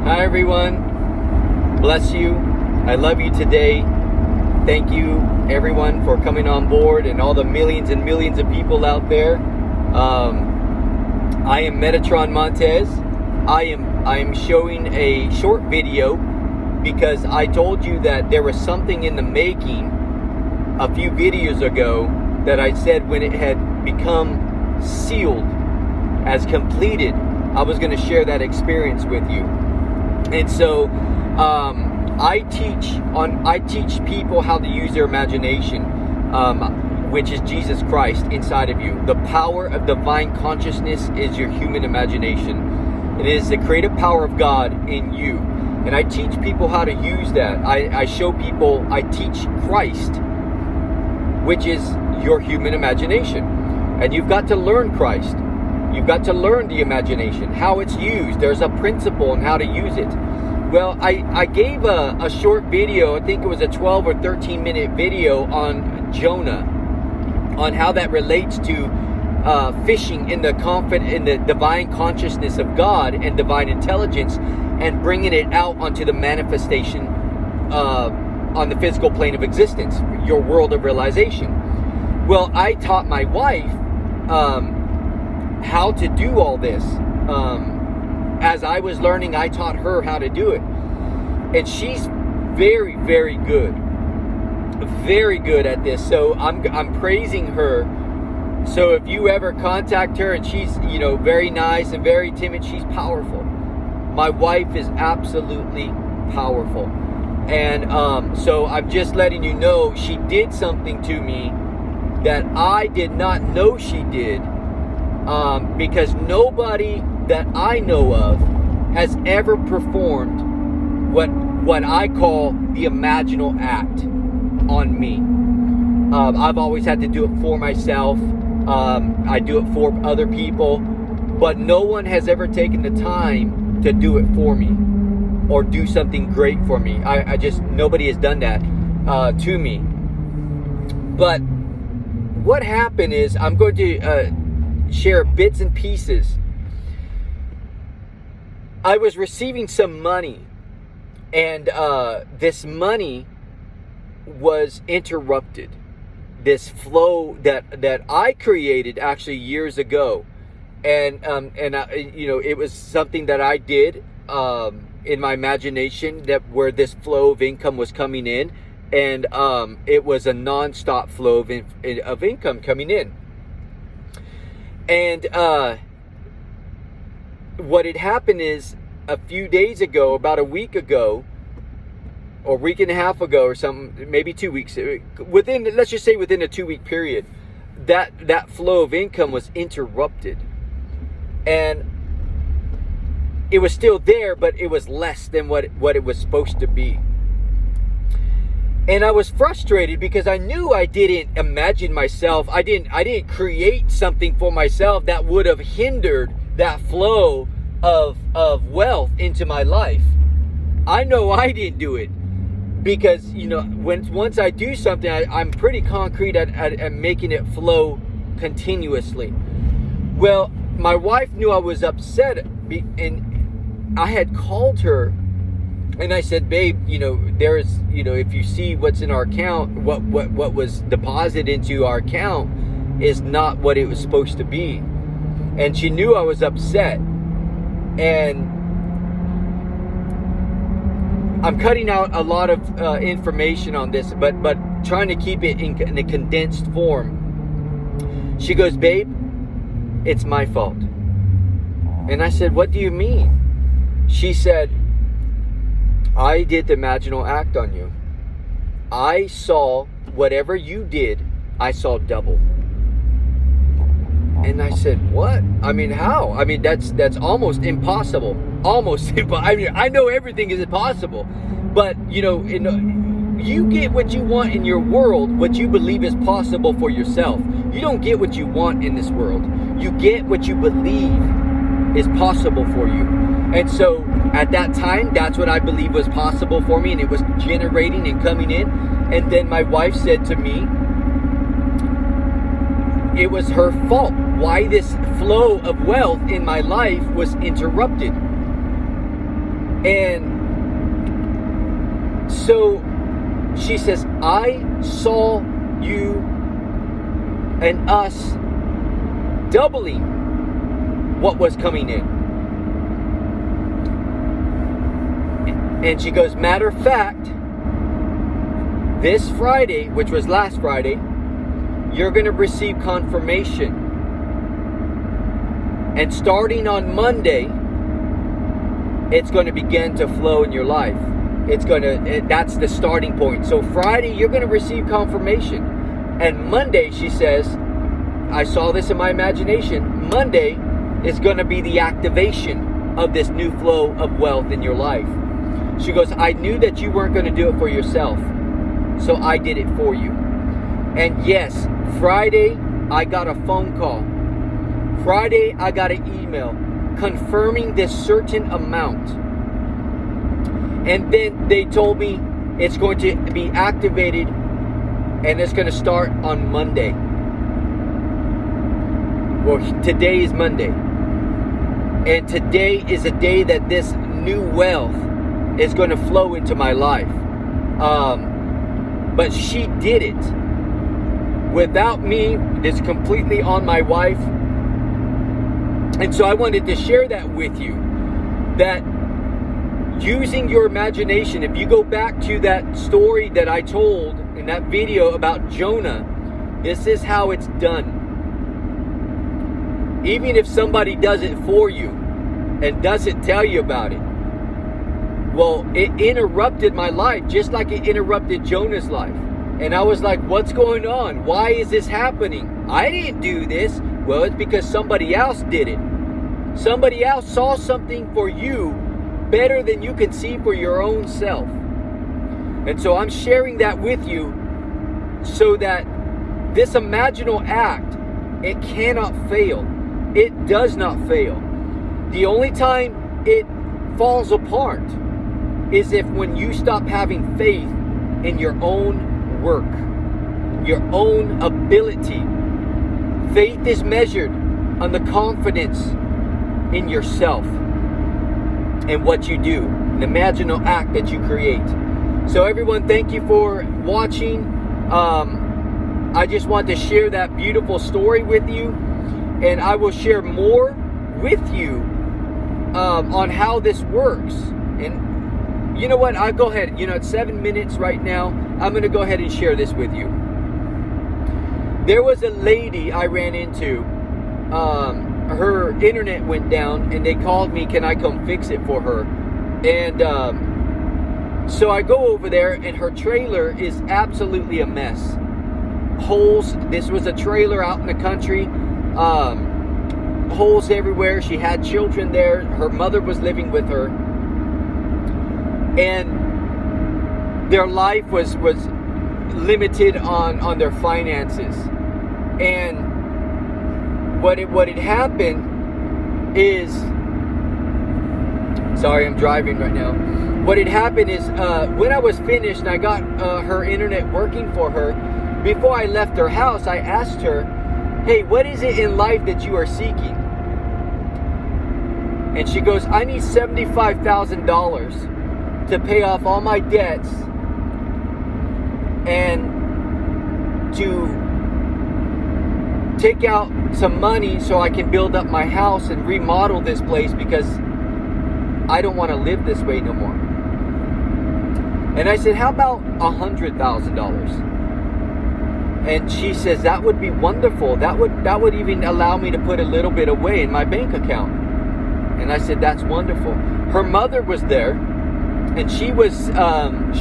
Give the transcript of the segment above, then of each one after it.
Hi everyone, bless you. I love you today. Thank you everyone for coming on board and all the millions and millions of people out there. I am Metatron Montez. I am showing a short video because I told you that there was something in the making a few videos ago that I said when it had become sealed as completed, I was going to share that experience with you. And so I teach people how to use their imagination, which is Jesus Christ inside of you. The power of divine consciousness is your human imagination. It is the creative power of God in you. And I teach people how to use that. I show people, I teach Christ, which is your human imagination. And you've got to learn Christ. You've got to learn the imagination, how it's used. There's a principle on how to use it. Well, I gave a short video, I think it was a 12 or 13 minute video on Jonah, on how that relates to fishing in the divine consciousness of God and divine intelligence and bringing it out onto the manifestation on the physical plane of existence, your world of realization. Well, I taught my wife how to do all this. As I was learning, I taught her how to do it. And she's very, very good. Very good at this. So I'm praising her. So if you ever contact her and she's, very nice and very timid, she's powerful. My wife is absolutely powerful. And so I'm just letting you know she did something to me that I did not know she did. Because nobody that I know of has ever performed what I call the Imaginal Act on me. I've always had to do it for myself. I do it for other people, but no one has ever taken the time to do it for me or do something great for me. Nobody has done that to me. But what happened is, I'm going to share bits and pieces. I was receiving some money, and this money was interrupted. This flow that I created actually years ago, and it was something that I did in my imagination, that where this flow of income was coming in, and it was a non-stop flow of income coming in. And what had happened is, a few days ago, about a week ago, or a week and a half ago or something, maybe 2 weeks, let's just say within a 2-week period, that flow of income was interrupted. And it was still there, but it was less than what it was supposed to be. And I was frustrated because I knew I didn't imagine myself. I didn't create something for myself that would have hindered that flow of wealth into my life. I know I didn't do it because, once I do something, I'm pretty concrete at making it flow continuously. Well, my wife knew I was upset, and I had called her. And I said, babe, there's, if you see what's in our account, what was deposited into our account is not what it was supposed to be. And she knew I was upset. And I'm cutting out a lot of information on this, but trying to keep it in a condensed form. She goes, babe, it's my fault. And I said, what do you mean? She said, I did the Imaginal Act on you. I saw whatever you did, I saw double. And I said, what? I mean, how? I mean, that's almost impossible. Almost impossible. I mean, I know everything is impossible. But, you get what you want in your world, what you believe is possible for yourself. You don't get what you want in this world. You get what you believe is possible for you. And so at that time, that's what I believe was possible for me, and it was generating and coming in. And then my wife said to me, it was her fault why this flow of wealth in my life was interrupted. And so she says, I saw you and us doubling what was coming in. And she goes, matter of fact, this Friday, which was last Friday, you're going to receive confirmation. And starting on Monday, it's going to begin to flow in your life. That's the starting point. So Friday, you're going to receive confirmation. And Monday, she says, I saw this in my imagination, Monday is going to be the activation of this new flow of wealth in your life. She goes, I knew that you weren't going to do it for yourself, so I did it for you. And yes, Friday, I got a phone call. Friday, I got an email confirming this certain amount. And then they told me it's going to be activated and it's going to start on Monday. Well, today is Monday. And today is a day that this new wealth is going to flow into my life. But she did it without me. It's completely on my wife. And so I wanted to share that with you, that using your imagination, if you go back to that story that I told in that video about Jonah, this is how it's done. Even if somebody does it for you and doesn't tell you about it, well, it interrupted my life just like it interrupted Jonah's life. And I was like, what's going on? Why is this happening? I didn't do this. Well, it's because somebody else did it. Somebody else saw something for you better than you can see for your own self. And so I'm sharing that with you so that this imaginal act, it cannot fail. It does not fail. The only time it falls apart is if when you stop having faith in your own work, your own ability. Faith is measured on the confidence in yourself and what you do, an imaginal act that you create. So everyone, thank you for watching. I just want to share that beautiful story with you, and I will share more with you on how this works. And you know what, I'll go ahead, it's 7 minutes right now. I'm going to go ahead and share this with you. There was a lady I ran into. Her internet went down and they called me, can I come fix it for her? And so I go over there and her trailer is absolutely a mess. Holes. This was a trailer out in the country. Holes everywhere. She had children there. Her mother was living with her. And their life was limited on their finances. And what had happened is, sorry, I'm driving right now. What had happened is when I was finished and I got her internet working for her, before I left her house, I asked her, hey, what is it in life that you are seeking? And she goes, I need $75,000 to pay off all my debts and to take out some money so I can build up my house and remodel this place because I don't want to live this way no more. And I said, how about $100,000? And she says, that would be wonderful. That would even allow me to put a little bit away in my bank account. And I said, that's wonderful. Her mother was there, and she was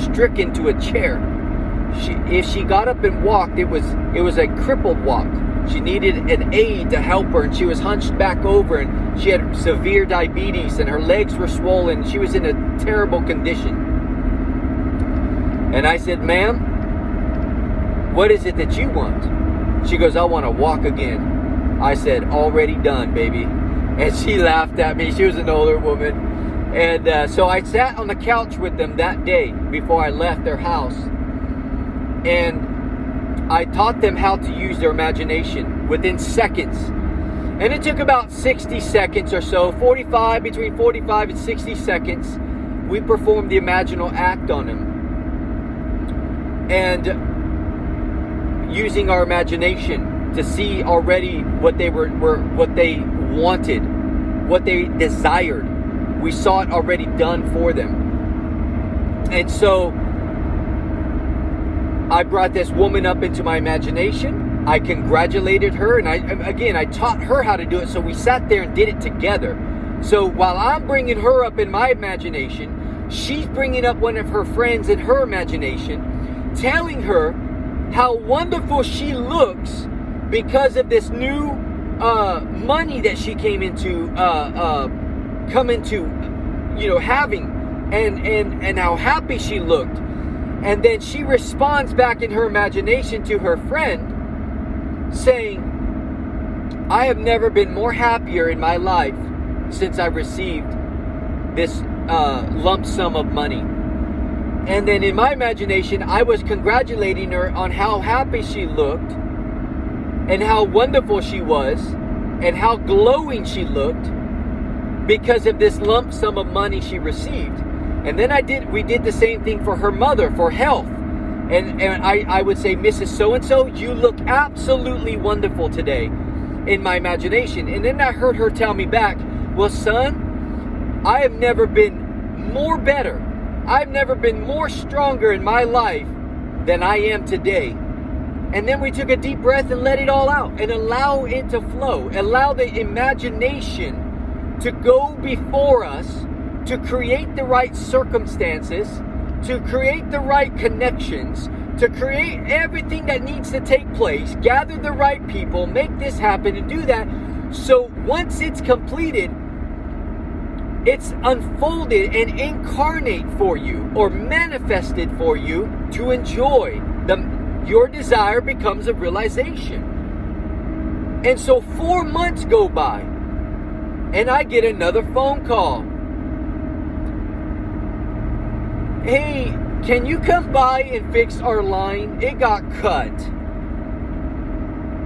stricken to a chair. If she got up and walked, it was a crippled walk. She needed an aid to help her, and she was hunched back over, and she had severe diabetes, and her legs were swollen. She was in a terrible condition. And I said, ma'am, what is it that you want? She goes, I want to walk again. I said, already done, baby. And she laughed at me. She was an older woman. And so I sat on the couch with them that day before I left their house. And I taught them how to use their imagination within seconds. And it took about 60 seconds or so, between 45 and 60 seconds. we performed the Imaginal Act on him. And using our imagination to see already what they what they wanted, what they desired. We saw it already done for them. And so I brought this woman up into my imagination. I congratulated her, and I taught her how to do it. So we sat there and did it together. So while I'm bringing her up in my imagination, she's bringing up one of her friends in her imagination, telling her how wonderful she looks because of this new money that she came into, having, and how happy she looked. And then she responds back in her imagination to her friend saying, I have never been more happier in my life since I received this lump sum of money. And then in my imagination, I was congratulating her on how happy she looked and how wonderful she was and how glowing she looked because of this lump sum of money she received. And then we did the same thing for her mother, for health. And I would say, Mrs. So-and-so, you look absolutely wonderful today in my imagination. And then I heard her tell me back, well, son, I have never been more better. I've never been more stronger in my life than I am today. And then we took a deep breath and let it all out and allow it to flow. Allow the imagination to go before us, to create the right circumstances, to create the right connections, to create everything that needs to take place, gather the right people, make this happen and do that. So once it's completed, it's unfolded and incarnate for you or manifested for you to enjoy. Your desire becomes a realization. And so 4 months go by and I get another phone call. Hey, can you come by and fix our line? It got cut.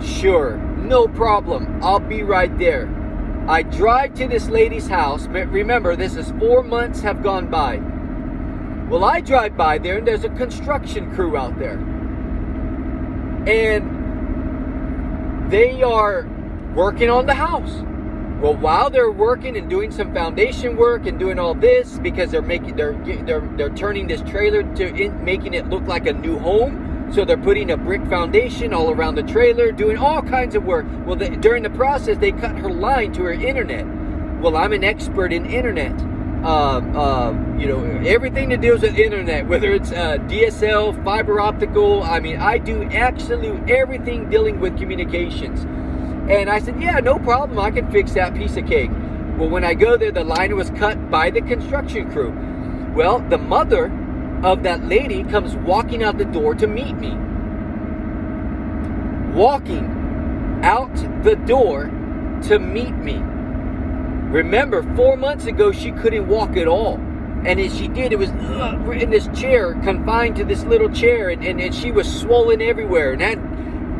Sure, no problem. I'll be right there. I drive to this lady's house. Remember, this is 4 months have gone by. Well, I drive by there and there's a construction crew out there. And they are working on the house. Well, while they're working and doing some foundation work and doing all this, because they're turning this trailer to making it look like a new home. So they're putting a brick foundation all around the trailer, doing all kinds of work. Well, during the process, they cut her line to her internet. Well, I'm an expert in internet. Everything that deals with internet, whether it's DSL, fiber optical. I mean, I do absolute everything dealing with communications. And I said, yeah, no problem. I can fix that piece of cake. Well, when I go there, the line was cut by the construction crew. Well, the mother of that lady comes walking out the door to meet me. Walking out the door to meet me. Remember, 4 months ago, she couldn't walk at all. And as she did, it was in this chair, confined to this little chair. And she was swollen everywhere and had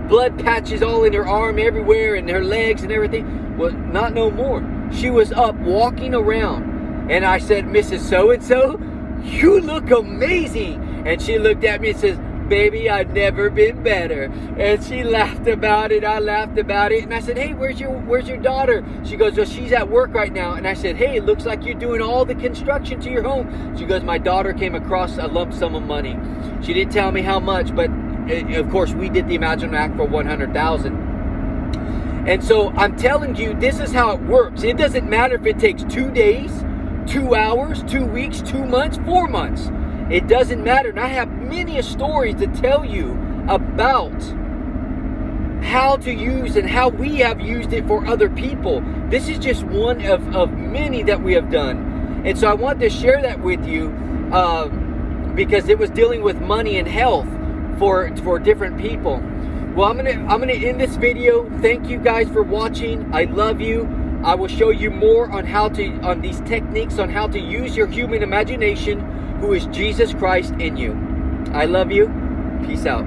blood patches all in her arm everywhere and her legs and everything. Well, not no more. She was up walking around. And I said, Mrs. So-and-so, you look amazing. And she looked at me and says, baby, I've never been better. And she laughed about it. I laughed about it. And I said, hey, where's your daughter? She goes, well, she's at work right now. And I said, hey, it looks like you're doing all the construction to your home. She goes, my daughter came across a lump sum of money. She didn't tell me how much, but of course we did the Imaginal Act for $100,000. And so I'm telling you, this is how it works. It doesn't matter if it takes 2 days, 2 hours, 2 weeks, 2 months, 4 months. It doesn't matter. And I have many stories to tell you about how to use and how we have used it for other people. This is just one of many that we have done. And so I want to share that with you because it was dealing with money and health for different people. Well, I'm gonna end this video. Thank you guys for watching. I love you. I will show you more on these techniques on how to use your human imagination, who is Jesus Christ in you. I love you. Peace out.